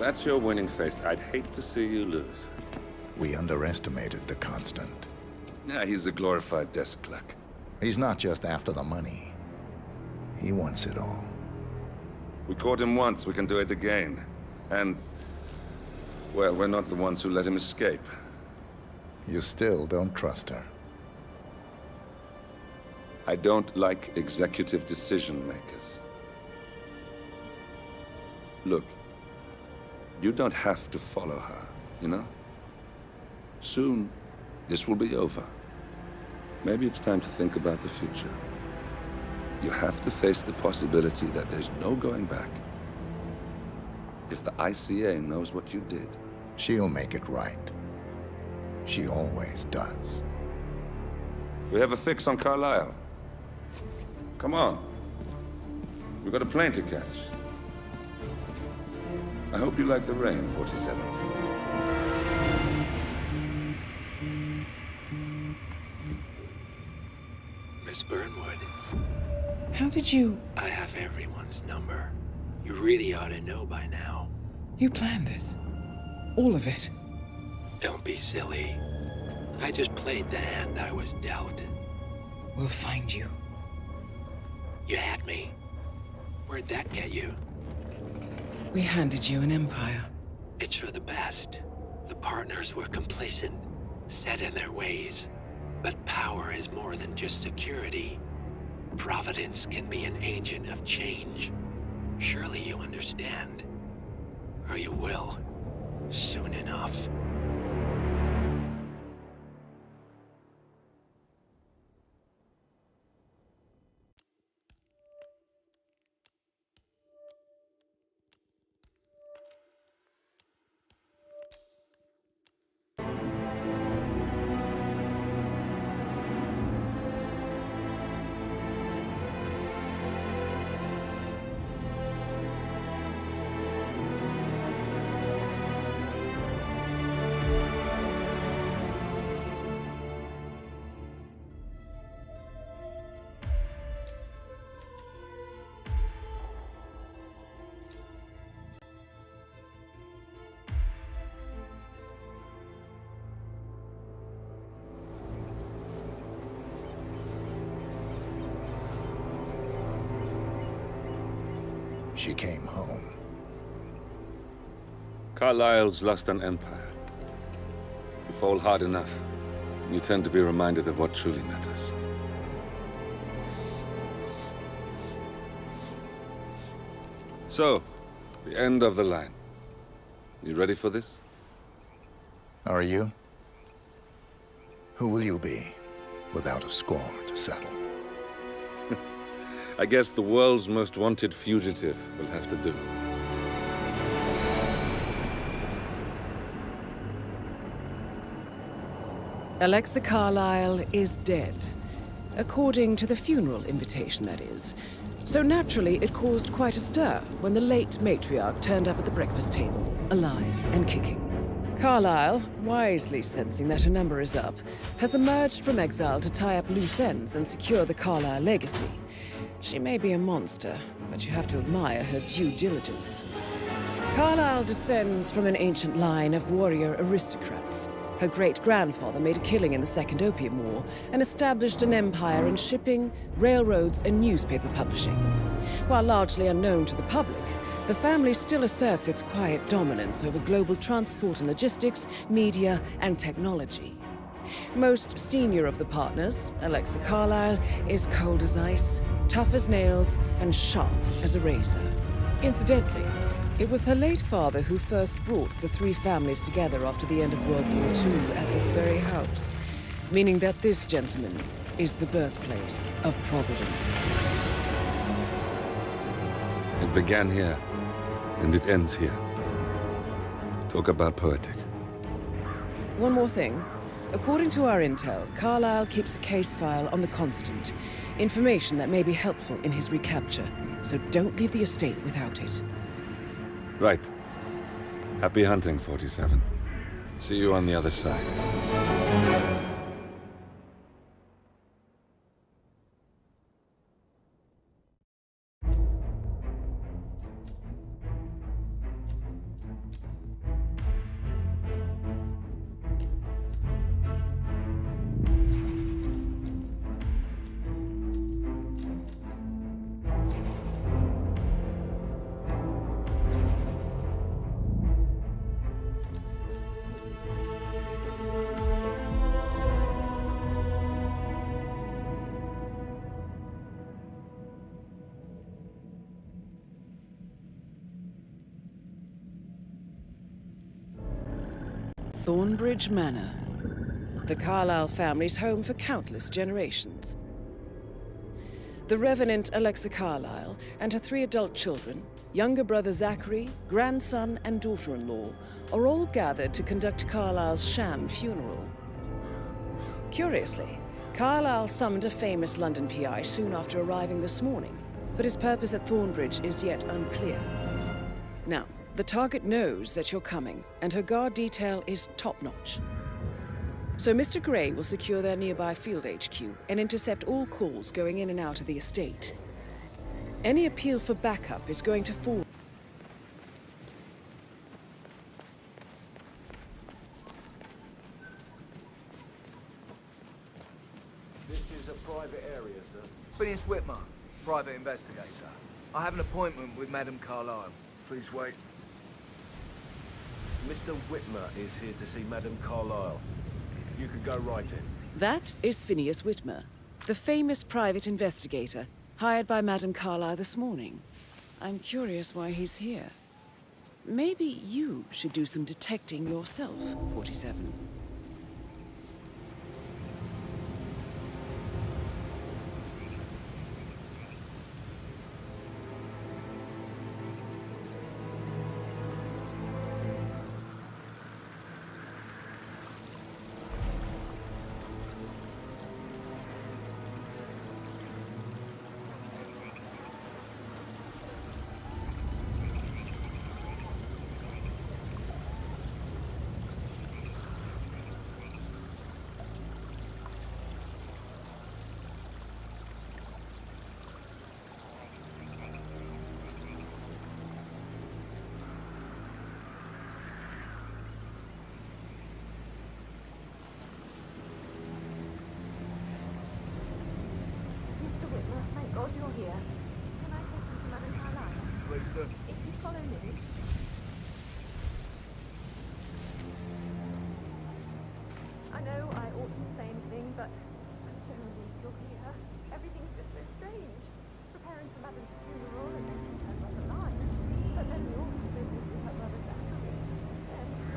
That's your winning face. I'd hate to see you lose. We underestimated the Constant. Yeah, he's a glorified desk clerk. He's not just after the money. He wants it all. We caught him once, we can do it again. And, well, we're not the ones who let him escape. You still don't trust her. I don't like executive decision makers. Look, you don't have to follow her, you know? Soon, this will be over. Maybe it's time to think about the future. You have to face the possibility that there's no going back. If the ICA knows what you did... She'll make it right. She always does. We have a fix on Carlisle. Come on. We've got a plane to catch. I hope you like the rain, 47. Miss Burnwood. How did you... I have everyone's number. You really ought to know by now. You planned this? All of it? Don't be silly. I just played the hand I was dealt. We'll find you. You had me. Where'd that get you? We handed you an empire. It's for the best. The partners were complacent, set in their ways. But power is more than just security. Providence can be an agent of change. Surely you understand. Or you will. Soon enough. She came home. Carlisle's lost an empire. You fall hard enough, and you tend to be reminded of what truly matters. So, the end of the line. You ready for this? Are you? Who will you be, without a score to settle? I guess the world's most wanted fugitive will have to do. Alexa Carlisle is dead. According to the funeral invitation, that is. So naturally, it caused quite a stir when the late matriarch turned up at the breakfast table, alive and kicking. Carlisle, wisely sensing that her number is up, has emerged from exile to tie up loose ends and secure the Carlisle legacy. She may be a monster, but you have to admire her due diligence. Carlisle descends from an ancient line of warrior aristocrats. Her great-grandfather made a killing in the Second Opium War and established an empire in shipping, railroads, and newspaper publishing. While largely unknown to the public, the family still asserts its quiet dominance over global transport and logistics, media, and technology. Most senior of the partners, Alexa Carlisle, is cold as ice, tough as nails, and sharp as a razor. Incidentally, it was her late father who first brought the three families together after the end of World War II at this very house, meaning that this gentleman is the birthplace of Providence. It began here, and it ends here. Talk about poetic. One more thing. According to our intel, Carlisle keeps a case file on the Constant. Information that may be helpful in his recapture, so don't leave the estate without it. Right. Happy hunting, 47. See you on the other side. Thornbridge Manor. The Carlyle family's home for countless generations. The Revenant Alexa Carlyle and her 3 adult children, younger brother Zachary, grandson and daughter-in-law, are all gathered to conduct Carlyle's sham funeral. Curiously, Carlyle summoned a famous London PI soon after arriving this morning, but his purpose at Thornbridge is yet unclear. Now, the target knows that you're coming, and her guard detail is top-notch. So Mr. Gray will secure their nearby field HQ and intercept all calls going in and out of the estate. Any appeal for backup is going to fall. This is a private area, sir. Phineas Whitmer, private investigator. I have an appointment with Madame Carlyle. Please wait. Mr. Whitmer is here to see Madame Carlyle. You can go right in. That is Phineas Whitmer, the famous private investigator hired by Madame Carlyle this morning. I'm curious why he's here. Maybe you should do some detecting yourself, 47. Thank God you're here. Can I take you to Madame Carlyle? Please do. If you follow me. I know I oughtn't say anything, but I'm so relieved you're here. Everything's just so strange. Preparing for Madame's funeral and then she turns up alive. But then we also business with her brother Zachary.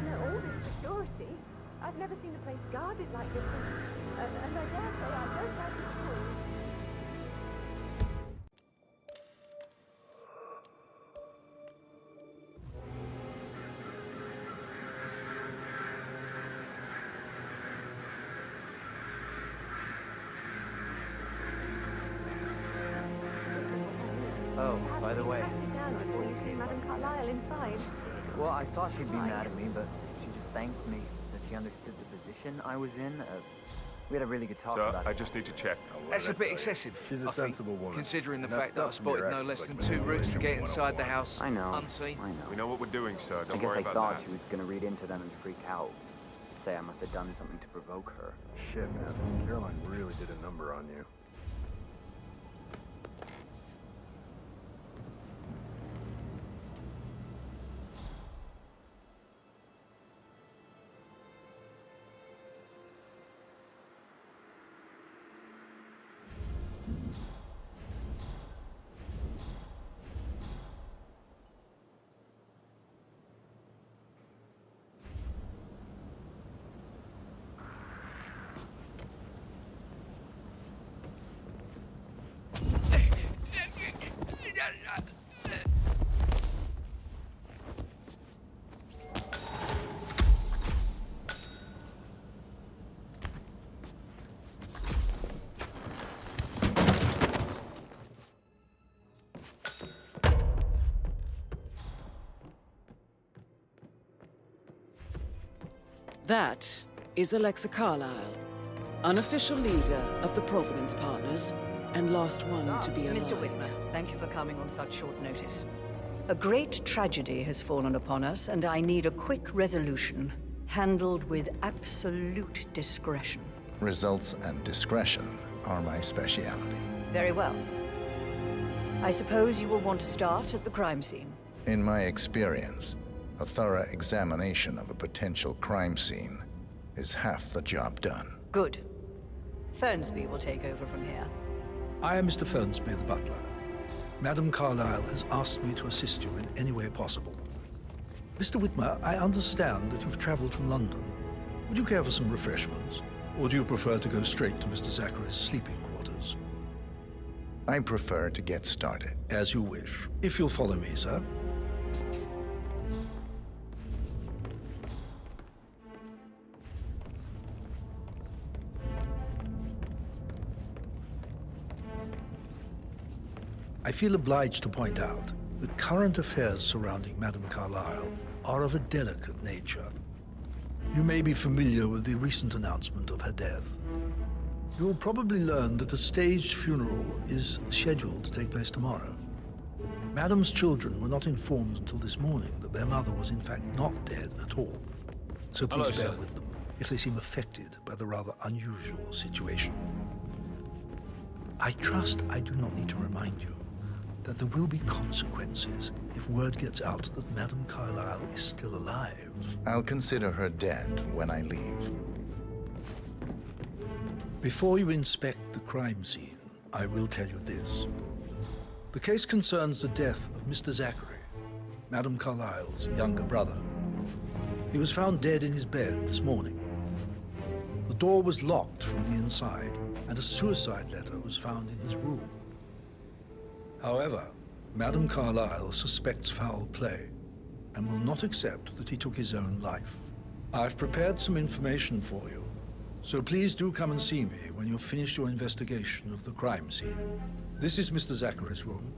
And all this security. I've never seen a place guarded like this. And I dare say I don't like it at all. Oh, by the way. Pat it down before you see Madame Carlyle inside. Well, I thought she'd be mad at me, but she just thanked me that she understood the position I was in. We had a really good talk about it. I just need to check. That's a bit excessive, She's a I think, sensible woman. considering the And that fact that I stuff from your spotted no ex, less like than making 2 routes to get relations inside the 101. house I know. unseen. I know. We know what we're doing, sir. I Don't guess worry I about thought that. she was gonna read into them and freak out. Say I must have done something to provoke her. Shit, man. Caroline really did a number on you. That is Alexa Carlyle, unofficial leader of the Providence Partners, and last one to be alive. Mr. Whitmer, thank you for coming on such short notice. A great tragedy has fallen upon us, and I need a quick resolution, handled with absolute discretion. Results and discretion are my speciality. Very well. I suppose you will want to start at the crime scene. In my experience, a thorough examination of a potential crime scene is half the job done. Good. Fernsby will take over from here. I am Mr. Fernsby, the butler. Madame Carlyle has asked me to assist you in any way possible. Mr. Whitmer, I understand that you've traveled from London. Would you care for some refreshments? Or do you prefer to go straight to Mr. Zachary's sleeping quarters? I prefer to get started. As you wish. If you'll follow me, sir. I feel obliged to point out that current affairs surrounding Madame Carlyle are of a delicate nature. You may be familiar with the recent announcement of her death. You will probably learn that a staged funeral is scheduled to take place tomorrow. Madame's children were not informed until this morning that their mother was in fact not dead at all. So please bear with them if they seem affected by the rather unusual situation. I trust I do not need to remind you that there will be consequences if word gets out that Madame Carlyle is still alive. I'll consider her dead when I leave. Before you inspect the crime scene, I will tell you this. The case concerns the death of Mr. Zachary, Madame Carlyle's younger brother. He was found dead in his bed this morning. The door was locked from the inside, and a suicide letter was found in his room. However, Madame Carlyle suspects foul play and will not accept that he took his own life. I've prepared some information for you, so please do come and see me when you've finished your investigation of the crime scene. This is Mr. Zachary's room,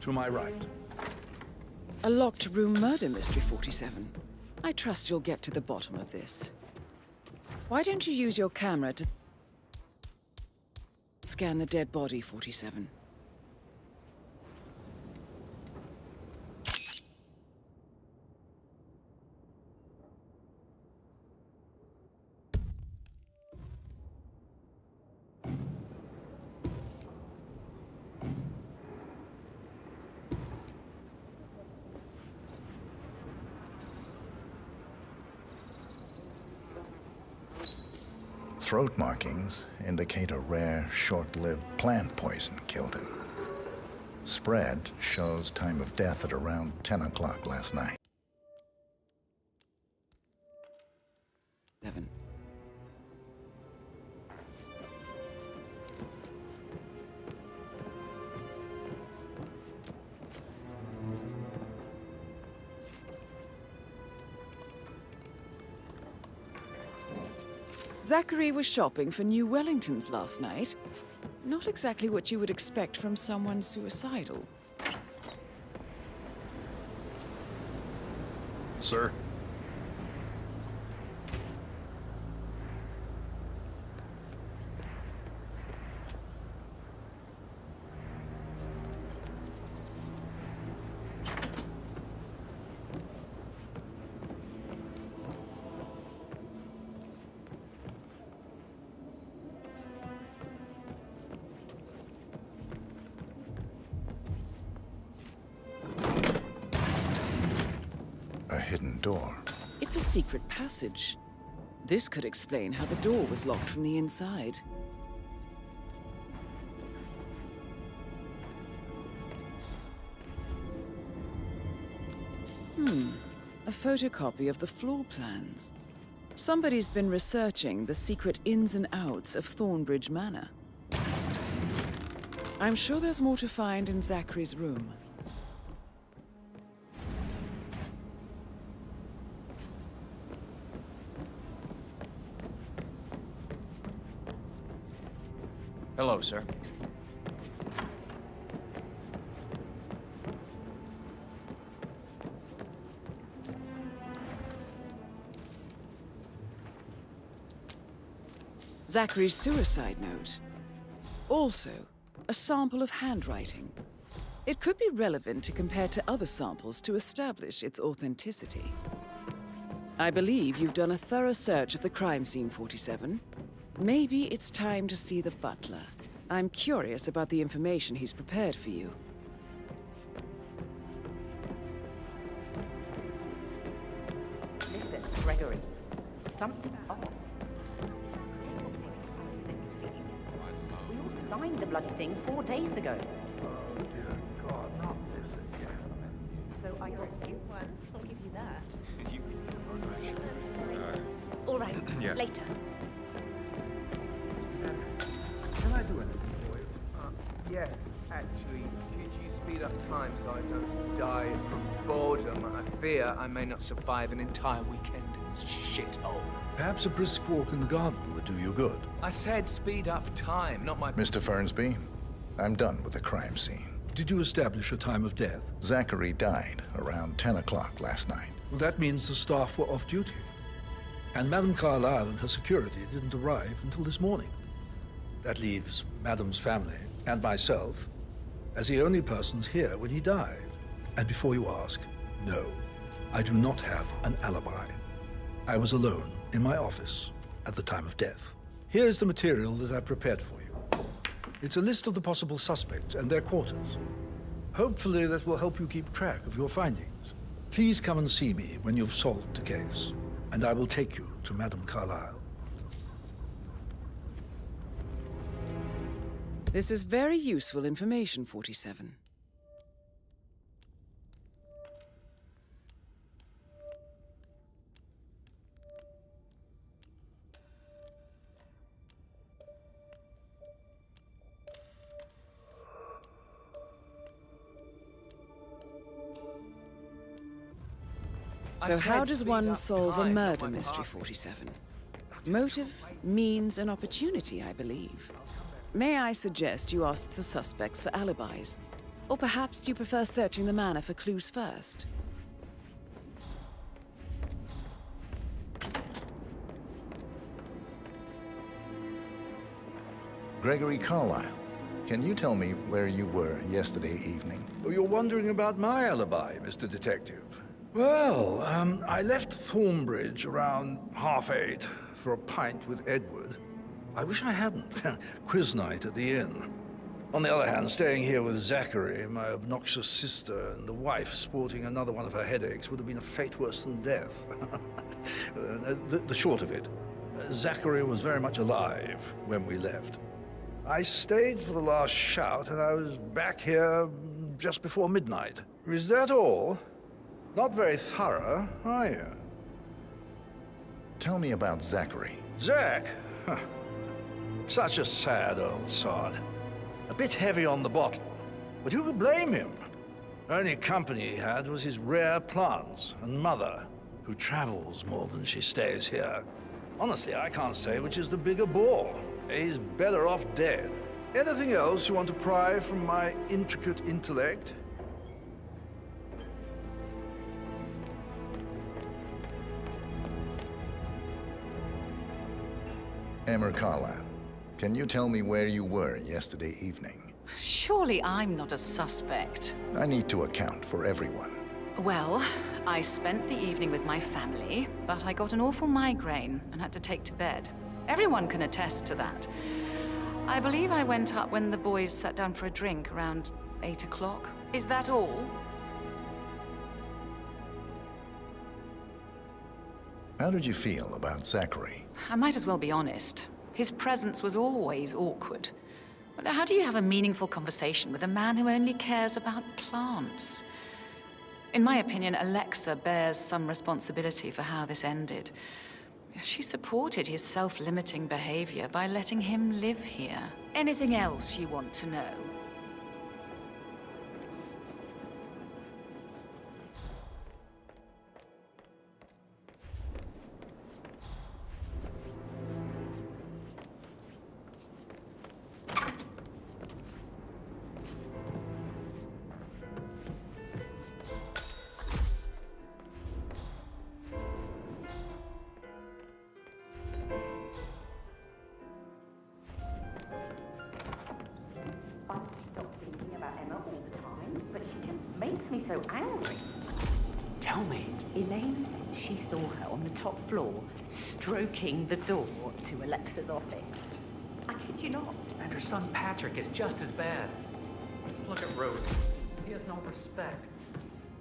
to my right. A locked room murder mystery, 47. I trust you'll get to the bottom of this. Why don't you use your camera to scan the dead body, 47? Throat markings indicate a rare, short-lived plant poison killed him. Spread shows time of death at around 10 o'clock last night. 7. Zachary was shopping for new Wellingtons last night. Not exactly what you would expect from someone suicidal. Sir? A hidden door. It's a secret passage. This could explain how the door was locked from the inside. A photocopy of the floor plans. Somebody's been researching the secret ins and outs of Thornbridge Manor. I'm sure there's more to find in Zachary's room. Hello, sir. Zachary's suicide note. Also, a sample of handwriting. It could be relevant to compare to other samples to establish its authenticity. I believe you've done a thorough search of the crime scene, 47. Maybe it's time to see the butler. I'm curious about the information he's prepared for you. Listen, Gregory. Something's off. We all signed the bloody thing 4 days ago. Oh, dear God, not this again. So I got you one. I'll give you that. You... All right. Yeah. Later. Can I do anything for you? Yes, actually. Could you speed up time so I don't die from boredom? I fear I may not survive an entire weekend in this shithole. Perhaps a brisk walk in the garden would do you good. I said speed up time, not my... Mr. Fernsby, I'm done with the crime scene. Did you establish a time of death? Zachary died around 10 o'clock last night. Well, that means the staff were off duty. And Madame Carlyle and her security didn't arrive until this morning. That leaves Madame's family and myself as the only persons here when he died. And before you ask, no, I do not have an alibi. I was alone in my office at the time of death. Here's the material that I prepared for you. It's a list of the possible suspects and their quarters. Hopefully that will help you keep track of your findings. Please come and see me when you've solved the case, and I will take you to Madame Carlyle. This is very useful information, 47. So how does one solve a murder mystery, 47? Motive, means, and opportunity, I believe. May I suggest you ask the suspects for alibis? Or perhaps you prefer searching the manor for clues first? Gregory Carlyle, can you tell me where you were yesterday evening? Oh, you're wondering about my alibi, Mr. Detective. Well, I left Thornbridge around 8:30 for a pint with Edward. I wish I hadn't. Quiz night at the inn. On the other hand, staying here with Zachary, my obnoxious sister, and the wife sporting another one of her headaches would have been a fate worse than death. The short of it, Zachary was very much alive when we left. I stayed for the last shout, and I was back here just before midnight. Is that all? Not very thorough, are you? Tell me about Zachary. Zach? Huh. Such a sad old sod. A bit heavy on the bottle, but who could blame him? Only company he had was his rare plants and mother, who travels more than she stays here. Honestly, I can't say which is the bigger bore. He's better off dead. Anything else you want to pry from my intricate intellect? Emma Carlyle, can you tell me where you were yesterday evening? Surely I'm not a suspect. I need to account for everyone. Well, I spent the evening with my family, but I got an awful migraine and had to take to bed. Everyone can attest to that. I believe I went up when the boys sat down for a drink around 8 o'clock. Is that all? How did you feel about Zachary? I might as well be honest. His presence was always awkward. But how do you have a meaningful conversation with a man who only cares about plants? In my opinion, Alexa bears some responsibility for how this ended. She supported his self-limiting behavior by letting him live here. Anything else you want to know? Me so angry. Tell me. Elaine said she saw her on the top floor, stroking the door to Alexa's office. I kid you not. And her son Patrick is just as bad. Look at Rosie. He has no respect.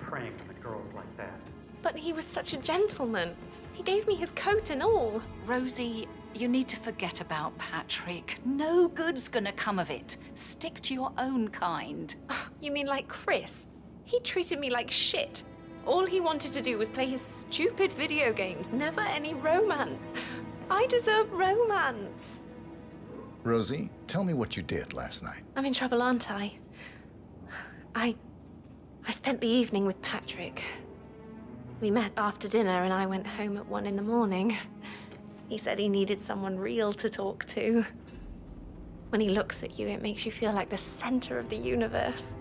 Preying on the girls like that. But he was such a gentleman. He gave me his coat and all. Rosie, you need to forget about Patrick. No good's gonna come of it. Stick to your own kind. You mean like Chris? He treated me like shit. All he wanted to do was play his stupid video games, never any romance. I deserve romance. Rosie, tell me what you did last night. I'm in trouble, aren't I? I spent the evening with Patrick. We met after dinner and I went home at 1 in the morning. He said he needed someone real to talk to. When he looks at you, it makes you feel like the center of the universe.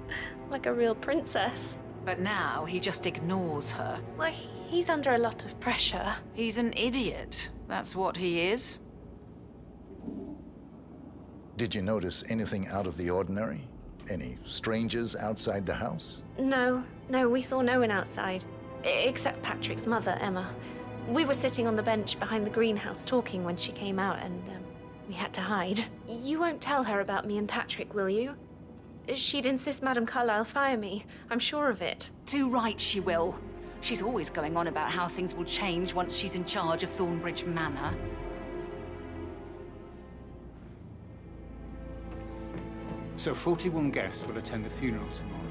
Like a real princess. But now he just ignores her. Well, he's under a lot of pressure. He's an idiot. That's what he is. Did you notice anything out of the ordinary? Any strangers outside the house? No, we saw no one outside. Except Patrick's mother, Emma. We were sitting on the bench behind the greenhouse talking when she came out and, we had to hide. You won't tell her about me and Patrick, will you? She'd insist Madame Carlyle fire me. I'm sure of it. Too right she will. She's always going on about how things will change once she's in charge of Thornbridge Manor. So 41 guests will attend the funeral tomorrow.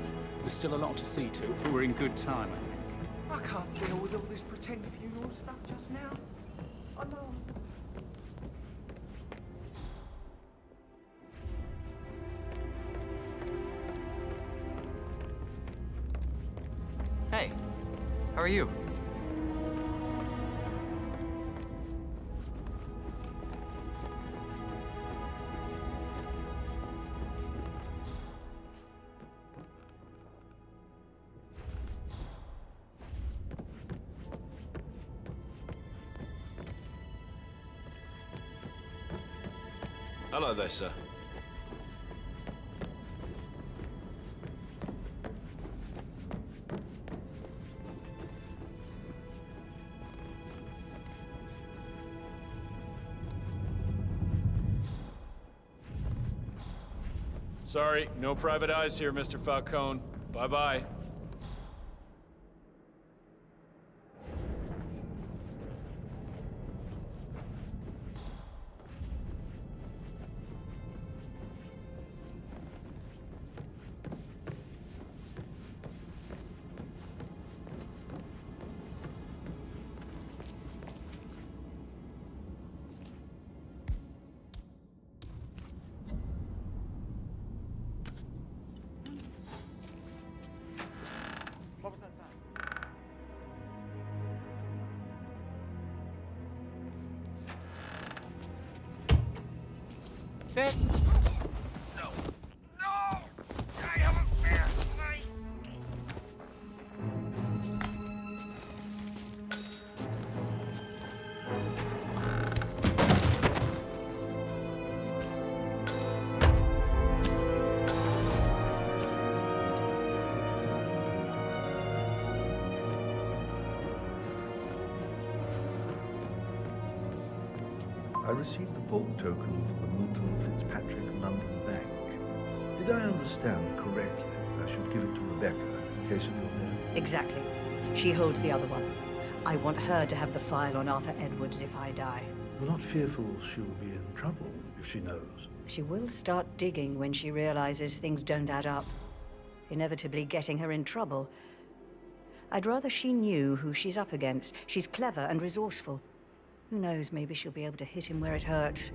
There's still a lot to see to, but we're in good time, I think. I can't deal with all this pretend funeral stuff just now. I know. Hey, how are you? Hello there, sir. Sorry, no private eyes here, Mr. Falcone. Bye-bye. Fit. No! No! I have a fear! I received the vault token from the Moulton Fitzpatrick London Bank. Did I understand correctly I should give it to Rebecca in case of your death? Exactly. She holds the other one. I want her to have the file on Arthur Edwards if I die. You're not fearful she'll be in trouble if she knows? She will start digging when she realizes things don't add up, inevitably getting her in trouble. I'd rather she knew who she's up against. She's clever and resourceful. Who knows, maybe she'll be able to hit him where it hurts.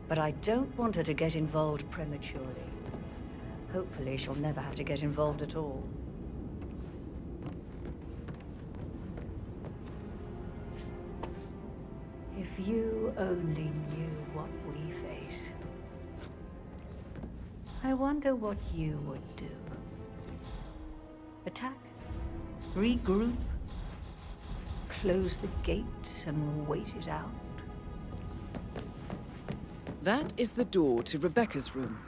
But I don't want her to get involved prematurely. Hopefully she'll never have to get involved at all. If you only knew what we face, I wonder what you would do. Attack? Regroup? Close the gates and wait it out? That is the door to Rebecca's room.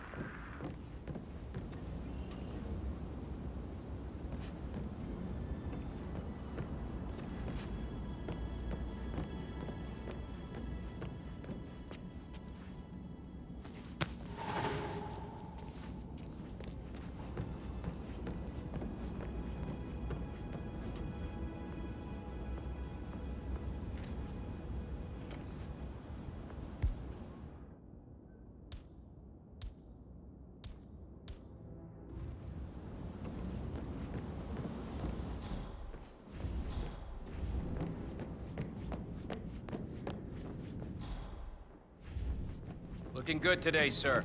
Looking good today, sir.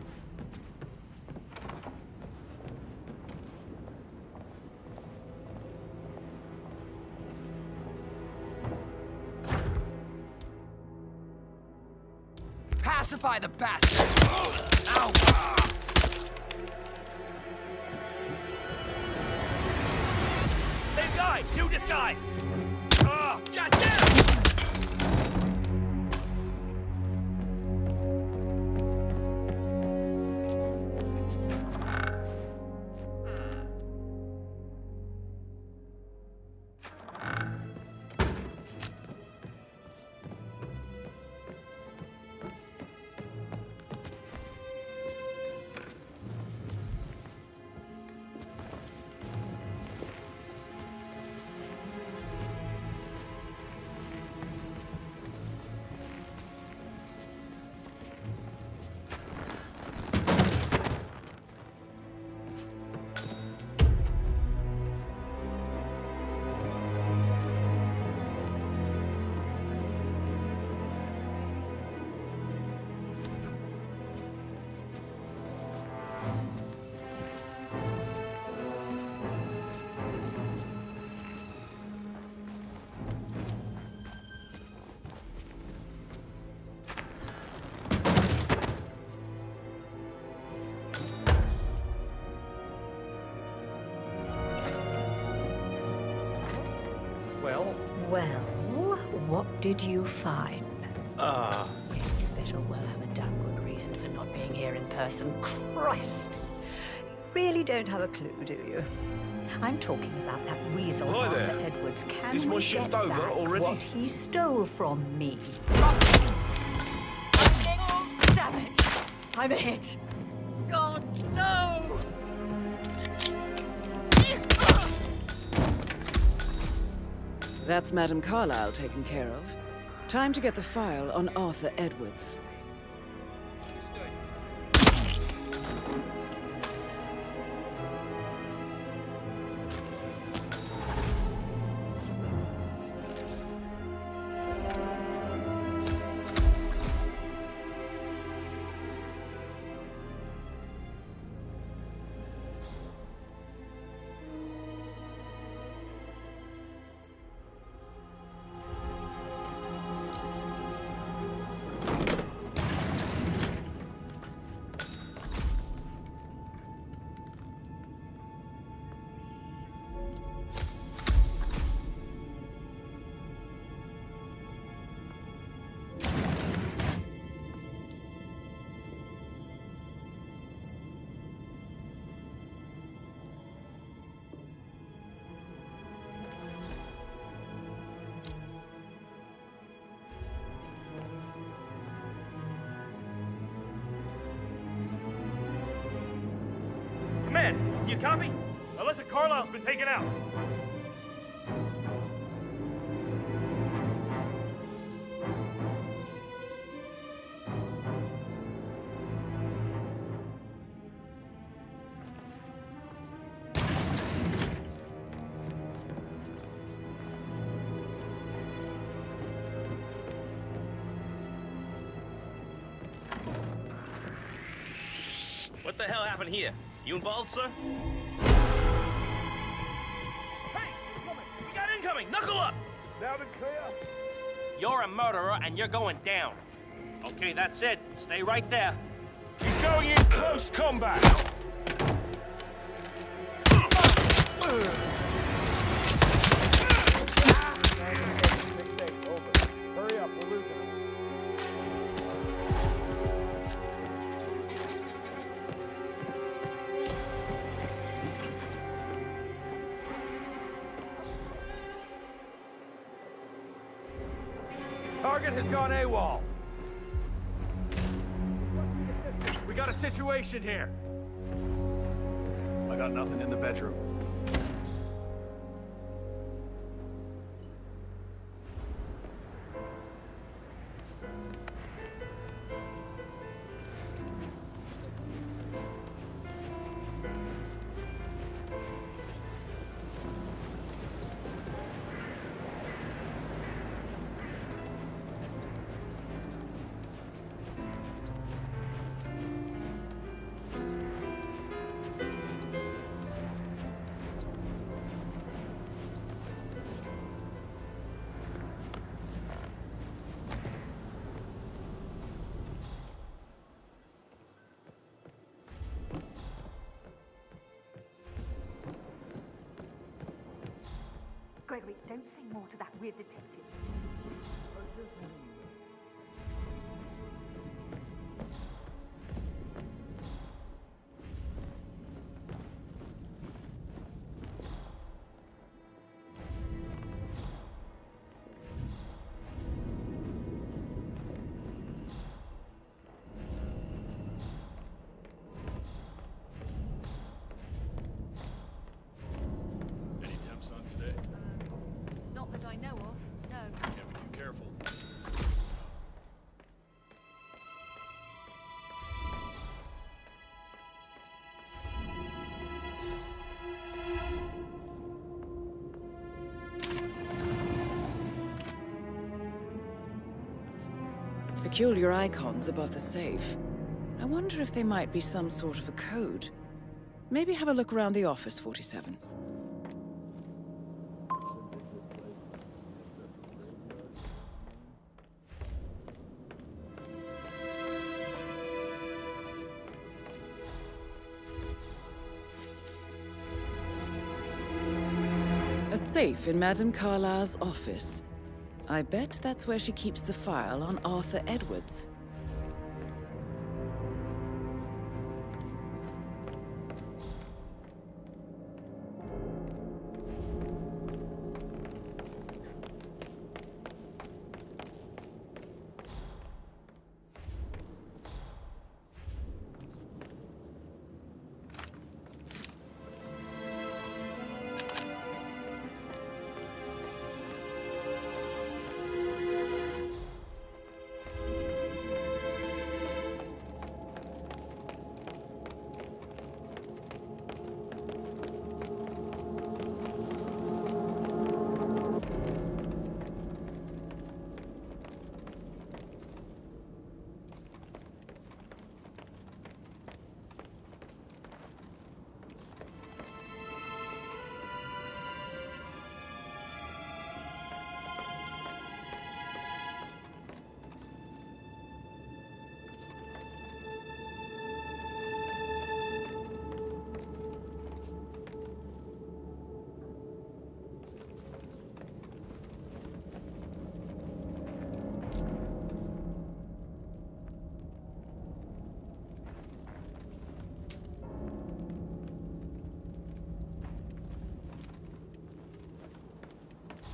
Pacify the bastard! Ow! Same guy! New disguise! Goddamn! Well, what did you find? You better well have a damn good reason for not being here in person. Christ! You really don't have a clue, do you? I'm talking about that weasel Hi there. Arthur Edwards. Can Is my we shift get over back already? what he stole from me? Damn it! I'm a hit! God, no! That's Madame Carlyle taken care of. Time to get the file on Arthur Edwards. Command, do you copy? Alyssa Carlisle's been taken out. What the hell happened here? You involved, sir? Hey, woman, we got incoming! Knuckle up! Loud and clear. You're a murderer and you're going down. Okay, that's it. Stay right there. He's going in close combat. Hurry up, we're losing him. Target has gone AWOL. We got a situation here. I got nothing in the bedroom. Don't say more to that weird detective. Any temps on today? Not that I know of, no. Can't be too careful. Peculiar icons above the safe. I wonder if they might be some sort of a code. Maybe have a look around the office, 47. A safe in Madame Carlyle's office. I bet that's where she keeps the file on Arthur Edwards.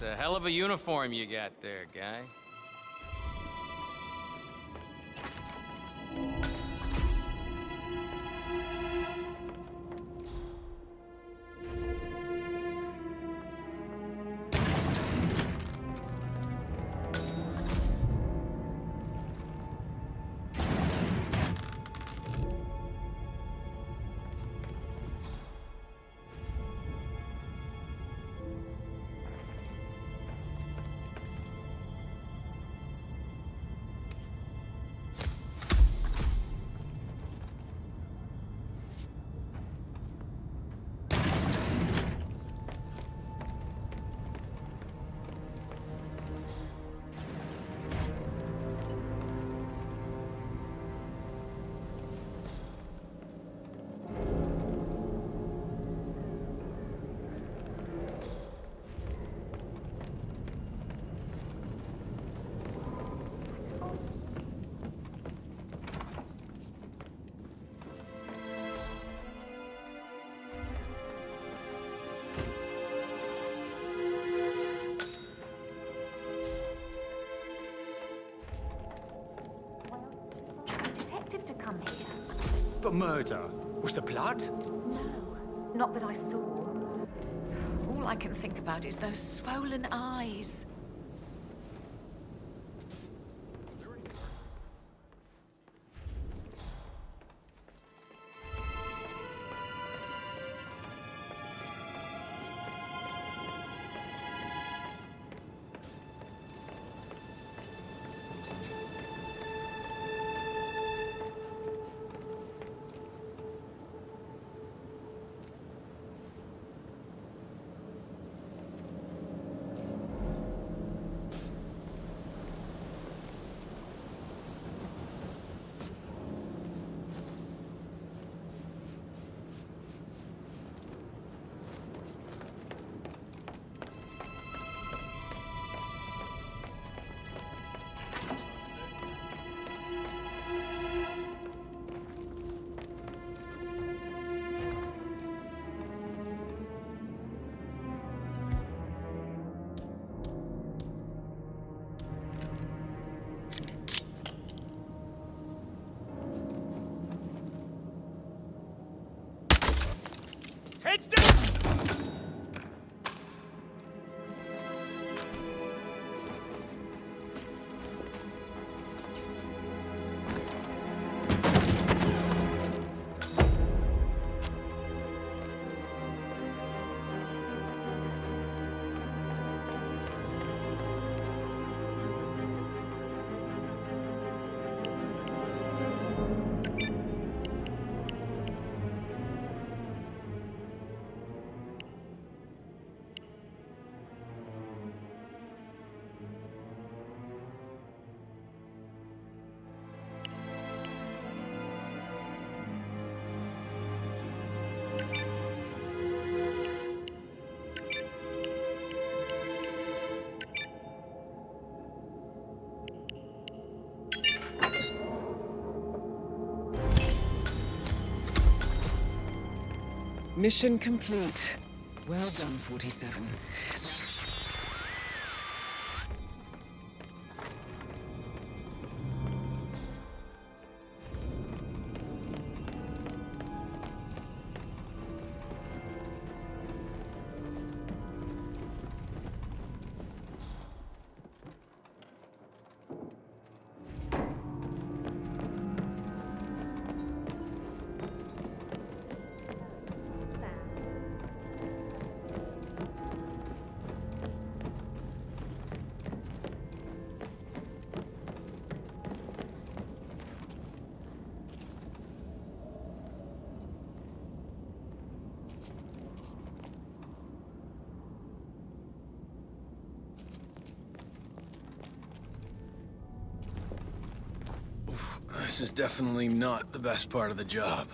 It's a hell of a uniform you got there, guy. Detective to come here? For murder. Was the blood? No, not that I saw. All I can think about is those swollen eyes. It's done! Mission complete. Well done, 47. This is definitely not the best part of the job.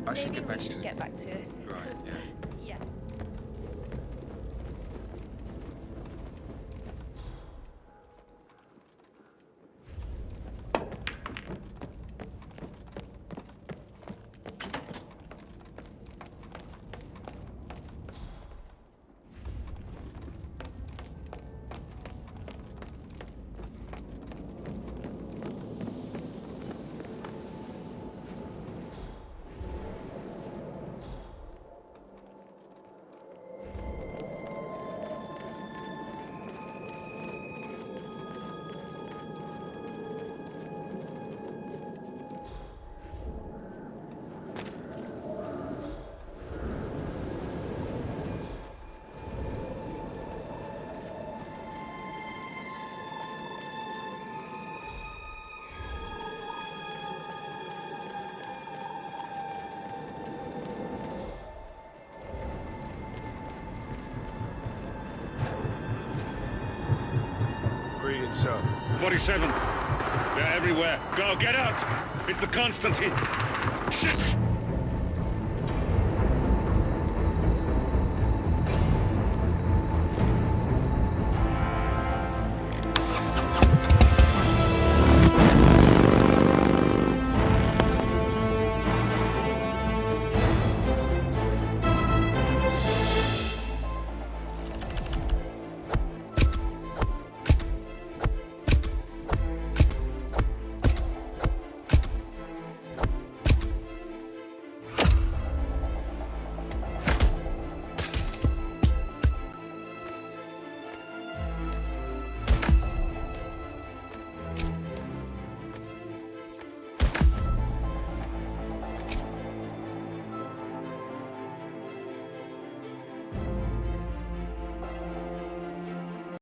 I should get back to... Get back to... Right, yeah. Yeah. Greetings, sir. 47. They're everywhere. Go, get out! It's the Constantine. Shit!